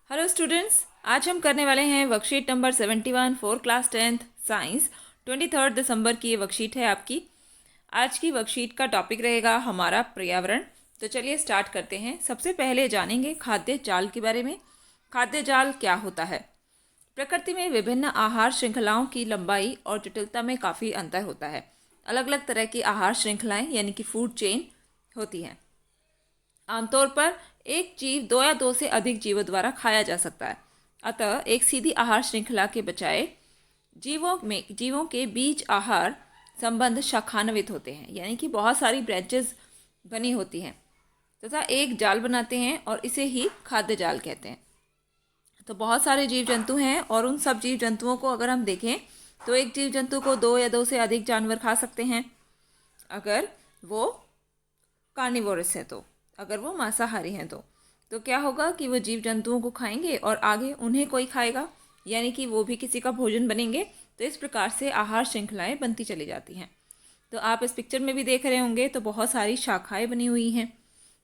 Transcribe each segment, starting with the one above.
Hello students, आज हम करने वाले हैं worksheet number 71 for class 10th science. 23 दिसंबर की ये वर्कशीट है आपकी। आज की वर्कशीट का टॉपिक रहेगा हमारा पर्यावरण। तो चलिए स्टार्ट करते हैं। सबसे पहले जानेंगे खाद्य जाल के बारे में। खाद्य जाल क्या होता है? प्रकृति में विभिन्न आहार श्रृंखलाओं की लंबाई और जटिलता में काफ़ी अंतर होता है। अलग अलग तरह की आहार श्रृंखलाएं यानी कि फूड चेन होती हैं। आमतौर पर एक जीव दो या दो से अधिक जीवों द्वारा खाया जा सकता है। अतः एक सीधी आहार श्रृंखला के बजाय जीवों के बीच आहार संबंध शाखान्वित होते हैं, यानी कि बहुत सारी ब्रांचेस बनी होती हैं तथा एक जाल बनाते हैं और इसे ही खाद्य जाल कहते हैं। तो बहुत सारे जीव जंतु हैं और उन सब जीव जंतुओं को अगर हम देखें तो एक जीव जंतु को दो या दो से अधिक जानवर खा सकते हैं अगर वो कार्निवोरस है। तो अगर वो मांसाहारी हैं तो क्या होगा कि वो जीव जंतुओं को खाएंगे और आगे उन्हें कोई खाएगा, यानी कि वो भी किसी का भोजन बनेंगे। तो इस प्रकार से आहार श्रृंखलाएं बनती चली जाती हैं। तो आप इस पिक्चर में भी देख रहे होंगे तो बहुत सारी शाखाएं बनी हुई हैं।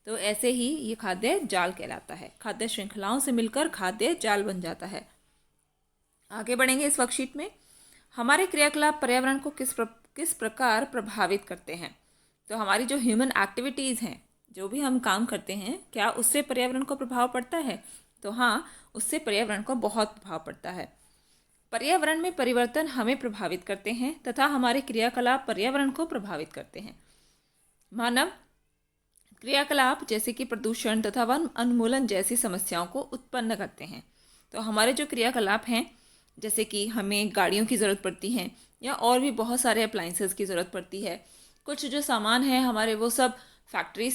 तो ऐसे ही ये खाद्य जाल कहलाता है। खाद्य श्रृंखलाओं से मिलकर खाद्य जाल बन जाता है। आगे बढ़ेंगे इस वर्कशीट में। हमारे क्रियाकलाप पर्यावरण को किस प्रकार प्रभावित करते हैं? तो हमारी जो ह्यूमन एक्टिविटीज़ हैं, जो भी हम काम करते हैं, क्या उससे पर्यावरण को प्रभाव पड़ता है? तो हाँ, उससे पर्यावरण को बहुत प्रभाव पड़ता है। पर्यावरण में परिवर्तन हमें प्रभावित करते हैं तथा हमारे क्रियाकलाप पर्यावरण को प्रभावित करते हैं। मानव क्रियाकलाप जैसे कि प्रदूषण तथा वन उन्मूलन जैसी समस्याओं को उत्पन्न करते हैं। तो हमारे जो क्रियाकलाप हैं, जैसे कि हमें गाड़ियों की ज़रूरत पड़ती है या और भी बहुत सारे अप्लाइंसेस की ज़रूरत पड़ती है। कुछ जो सामान है हमारे वो सब फैक्ट्री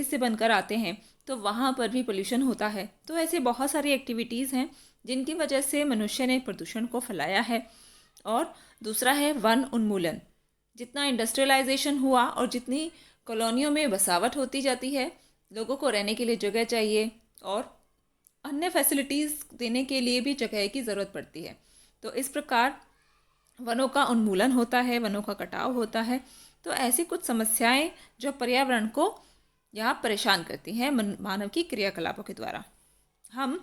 से बनकर आते हैं, तो वहाँ पर भी पोल्यूशन होता है। तो ऐसे बहुत सारी एक्टिविटीज़ हैं जिनकी वजह से मनुष्य ने प्रदूषण को फैलाया है। और दूसरा है वन उन्मूलन। जितना इंडस्ट्रियलाइजेशन हुआ और जितनी कॉलोनियों में बसावट होती जाती है, लोगों को रहने के लिए जगह चाहिए और अन्य फैसिलिटीज़ देने के लिए भी जगह की ज़रूरत पड़ती है। तो इस प्रकार वनों का उन्मूलन होता है, वनों का कटाव होता है। तो ऐसी कुछ समस्याएं जो पर्यावरण को यहाँ परेशान करती हैं मानव की क्रियाकलापों के द्वारा। हम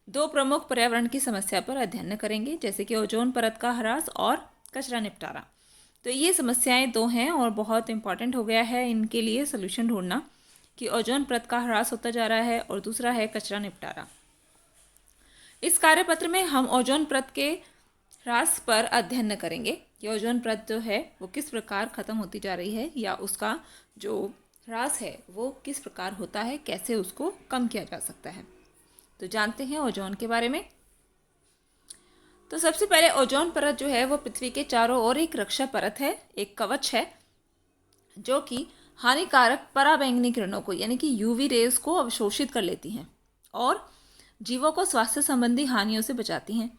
दो प्रमुख पर्यावरण की समस्या पर अध्ययन करेंगे, जैसे कि ओजोन परत का ह्रास और कचरा निपटारा। तो ये समस्याएं दो हैं और बहुत इंपॉर्टेंट हो गया है इनके लिए सोल्यूशन ढूंढना कि ओजोन परत का ह्रास होता जा रहा है और दूसरा है कचरा निपटारा। इस कार्यपत्र में हम ओजोन परत के ह्रास पर अध्ययन करेंगे कि ओजोन परत जो है वो किस प्रकार ख़त्म होती जा रही है या उसका जो ह्रास है वो किस प्रकार होता है, कैसे उसको कम किया जा सकता है। तो जानते हैं ओजोन के बारे में। तो सबसे पहले ओजोन परत जो है वो पृथ्वी के चारों ओर एक रक्षा परत है, एक कवच है जो कि हानिकारक पराबैंगनी किरणों को यानी कि यूवी रेज को अवशोषित कर लेती हैं और जीवों को स्वास्थ्य संबंधी हानियों से बचाती हैं।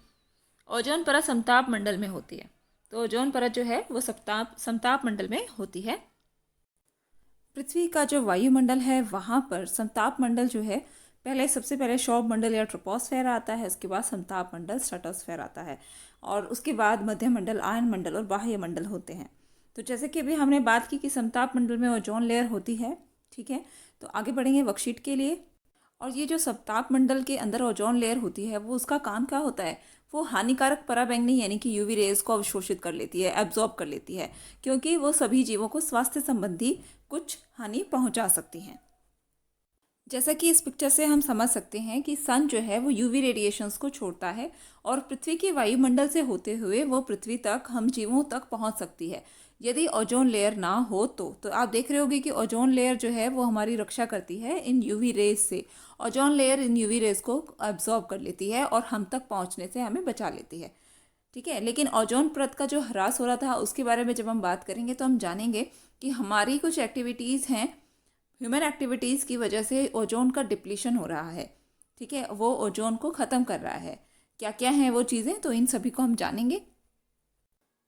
ओजोन परत समताप मंडल में होती है। तो ओजोन परत जो है वो समताप मंडल में होती है। पृथ्वी का जो वायुमंडल है वहाँ पर समताप मंडल जो है, सबसे पहले शॉप मंडल या ट्रोपोस्फेयर आता है, उसके बाद समताप मंडल स्ट्रेटोस्फेयर आता है और उसके बाद मध्य मंडल, आयन मंडल और बाह्य मंडल होते हैं। तो जैसे कि अभी हमने बात की कि समताप मंडल में ओजोन लेयर होती है, ठीक है। तो आगे बढ़ेंगे वर्कशीट के लिए। और ये जो समताप मंडल के अंदर ओजोन लेयर होती है वो उसका काम क्या होता है? वो हानिकारक पराबैंगनी यानी कि यूवी रेज को अवशोषित कर लेती है, एब्जॉर्ब कर लेती है, क्योंकि वो सभी जीवों को स्वास्थ्य संबंधी कुछ हानि पहुंचा सकती हैं। जैसा कि इस पिक्चर से हम समझ सकते हैं कि सन जो है वो यूवी रेडिएशंस को छोड़ता है और पृथ्वी के वायुमंडल से होते हुए वो पृथ्वी तक, हम जीवों तक पहुंच सकती है। यदि ओजोन लेयर ना हो तो आप देख रहे होंगे कि ओजोन लेयर जो है वो हमारी रक्षा करती है इन यूवी रेज से। Ozone layer in UV rays को एब्जॉर्ब कर लेती है और हम तक पहुंचने से हमें बचा लेती है, ठीक है। लेकिन ओजोन परत का जो ह्रास हो रहा था उसके बारे में जब हम बात करेंगे तो हम जानेंगे कि हमारी कुछ एक्टिविटीज़ हैं, ह्यूमन एक्टिविटीज़ की वजह से ओजोन का डिप्लीशन हो रहा है, ठीक है। वो ओजोन को ख़त्म कर रहा है। क्या क्या हैं वो चीज़ें, तो इन सभी को हम जानेंगे।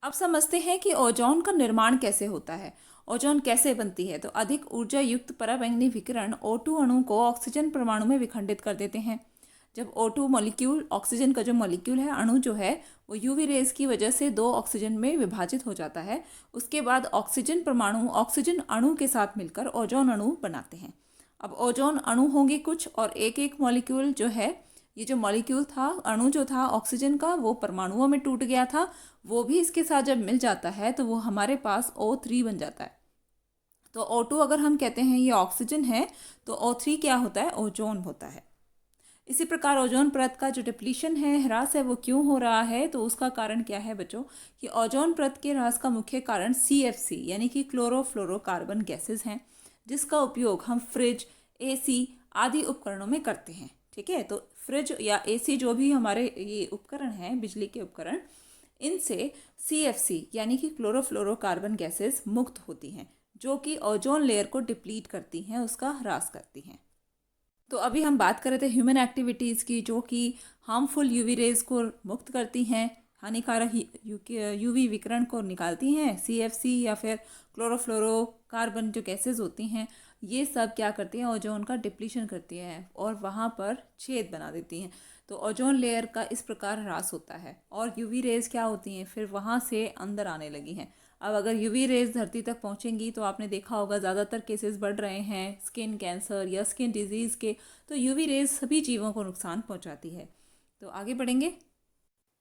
अब समझते हैं कि ओजोन का निर्माण कैसे होता है, ओजोन कैसे बनती है। तो अधिक ऊर्जा युक्त पराबैंगनी विकिरण O2 अणु को ऑक्सीजन परमाणु में विखंडित कर देते हैं। जब O2 मॉलिक्यूल, ऑक्सीजन का जो मॉलिक्यूल है, अणु जो है, वो यूवी रेज की वजह से दो ऑक्सीजन में विभाजित हो जाता है। उसके बाद ऑक्सीजन परमाणु ऑक्सीजन अणु के साथ मिलकर ओजोन अणु बनाते हैं। अब ओजोन अणु होंगे कुछ, और एक एक मॉलिक्यूल जो है, ये जो मॉलिक्यूल था, अणु जो था ऑक्सीजन का, वो परमाणुओं में टूट गया था, वो भी इसके साथ जब मिल जाता है तो वो हमारे पास O3 बन जाता है। तो O2 अगर हम कहते हैं ये ऑक्सीजन है, तो O3 क्या होता है, ओजोन होता है। इसी प्रकार ओजोन परत का जो डिप्लीशन है, ह्रास है, वो क्यों हो रहा है, तो उसका कारण क्या है बच्चों, कि ओजोन परत के ह्रास का मुख्य कारण CFC यानी कि क्लोरोफ्लोरोकार्बन गैसेस हैं, जिसका उपयोग हम फ्रिज, AC आदि उपकरणों में करते हैं। ठीक है, तो फ्रिज या AC जो भी हमारे ये उपकरण हैं, बिजली के उपकरण, इनसे CFC यानी कि क्लोरोफ्लोरोकार्बन गैसेस मुक्त होती हैं, जो कि ओजोन लेयर को डिप्लीट करती हैं, उसका ह्रास करती हैं। तो अभी हम बात कर रहे थे ह्यूमन एक्टिविटीज़ की, जो कि हार्मफुल यूवी रेज को मुक्त करती हैं, हानिकारक यूवी विकिरण को निकालती हैं। CFC या फिर क्लोरोफ्लोरोकार्बन जो गैसेस होती हैं, ये सब क्या करती हैं, ओजोन का डिप्लीशन करती हैं और वहाँ पर छेद बना देती हैं। तो ओजोन लेयर का इस प्रकार ह्रास होता है, और यूवी रेज क्या होती हैं, फिर वहाँ से अंदर आने लगी हैं। अब अगर यूवी रेज धरती तक पहुंचेंगी तो आपने देखा होगा ज़्यादातर केसेस बढ़ रहे हैं स्किन कैंसर या स्किन डिजीज़ के। तो यूवी रेज सभी जीवों को नुकसान पहुंचाती है। तो आगे बढ़ेंगे,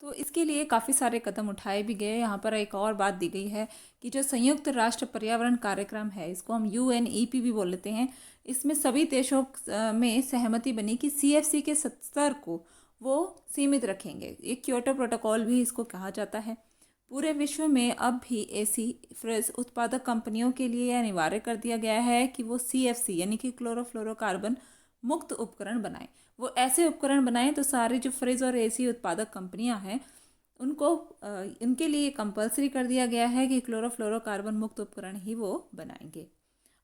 तो इसके लिए काफ़ी सारे कदम उठाए भी गए। यहाँ पर एक और बात दी गई है कि जो संयुक्त राष्ट्र पर्यावरण कार्यक्रम है, इसको हम UNEP भी बोल लेते हैं, इसमें सभी देशों में सहमति बनी कि CFC के स्तर को वो सीमित रखेंगे। एक क्योटो प्रोटोकॉल भी इसको कहा जाता है। पूरे विश्व में अब भी AC फ्रिज उत्पादक कंपनियों के लिए यह अनिवार्य कर दिया गया है कि वो CFC यानी कि क्लोरोफ्लोरोकार्बन मुक्त उपकरण बनाएं। वो ऐसे उपकरण बनाएं, तो सारे जो फ्रिज और AC उत्पादक कंपनियां हैं, उनको इनके लिए कंपलसरी कर दिया गया है कि क्लोरोफ्लोरोकार्बन मुक्त उपकरण ही वो बनाएंगे।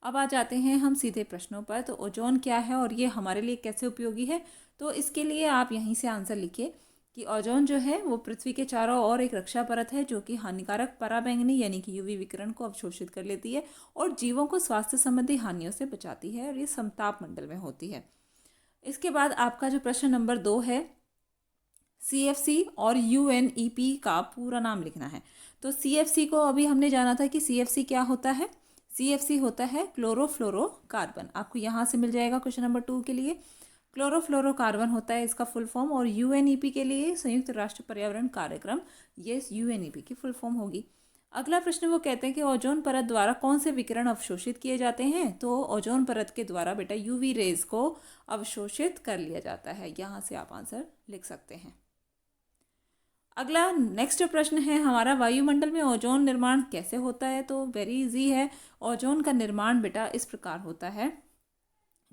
अब आ जाते हैं हम सीधे प्रश्नों पर। तो ओजोन क्या है और ये हमारे लिए कैसे उपयोगी है, तो इसके लिए आप यहीं से आंसर लिखिए कि ओजोन जो है वो पृथ्वी के चारों ओर एक रक्षा परत है, जो कि हानिकारक पराबैंगनी यानी कि यूवी विकिरण को अवशोषित कर लेती है और जीवों को स्वास्थ्य संबंधी हानियों से बचाती है, और ये समताप मंडल में होती है। इसके बाद आपका जो प्रश्न नंबर 2 है, CFC और UNEP का पूरा नाम लिखना है। तो CFC को अभी हमने जाना था कि CFC क्या होता है। CFC होता है क्लोरोफ्लोरोकार्बन। आपको यहाँ से मिल जाएगा क्वेश्चन नंबर 2 के लिए। क्लोरोफ्लोरोकार्बन होता है इसका फुल फॉर्म, और UNEP के लिए संयुक्त राष्ट्र पर्यावरण कार्यक्रम, ये UNEP की फुल फॉर्म होगी। अगला प्रश्न वो कहते हैं कि ओजोन परत द्वारा कौन से विकिरण अवशोषित किए जाते हैं। तो ओजोन परत के द्वारा बेटा यूवी रेज को अवशोषित कर लिया जाता है। यहाँ से आप आंसर लिख सकते हैं। अगला नेक्स्ट प्रश्न है हमारा, वायुमंडल में ओजोन निर्माण कैसे होता है। तो वेरी इजी है। ओजोन का निर्माण बेटा इस प्रकार होता है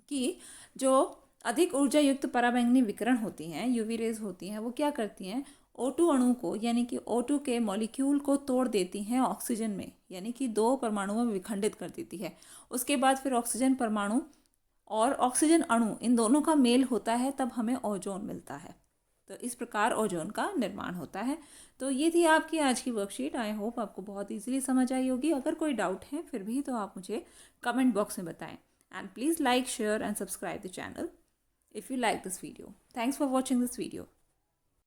कि जो अधिक ऊर्जा युक्त पराबैंगनी विकिरण होती हैं, यूवी रेज होती हैं, वो क्या करती हैं, O2 अणु को यानी कि O2 के मॉलिक्यूल को तोड़ देती हैं ऑक्सीजन में, यानी कि 2 परमाणुओं में विखंडित कर देती है। उसके बाद फिर ऑक्सीजन परमाणु और ऑक्सीजन अणु, इन दोनों का मेल होता है, तब हमें ओजोन मिलता है। तो इस प्रकार ओजोन का निर्माण होता है। तो ये थी आपकी आज की वर्कशीट। आई होप आपको बहुत ईजिली समझ आई होगी। अगर कोई डाउट है फिर भी तो आप मुझे कमेंट बॉक्स में बताएं। And please like, share and subscribe the channel if you like this video. Thanks for watching this video.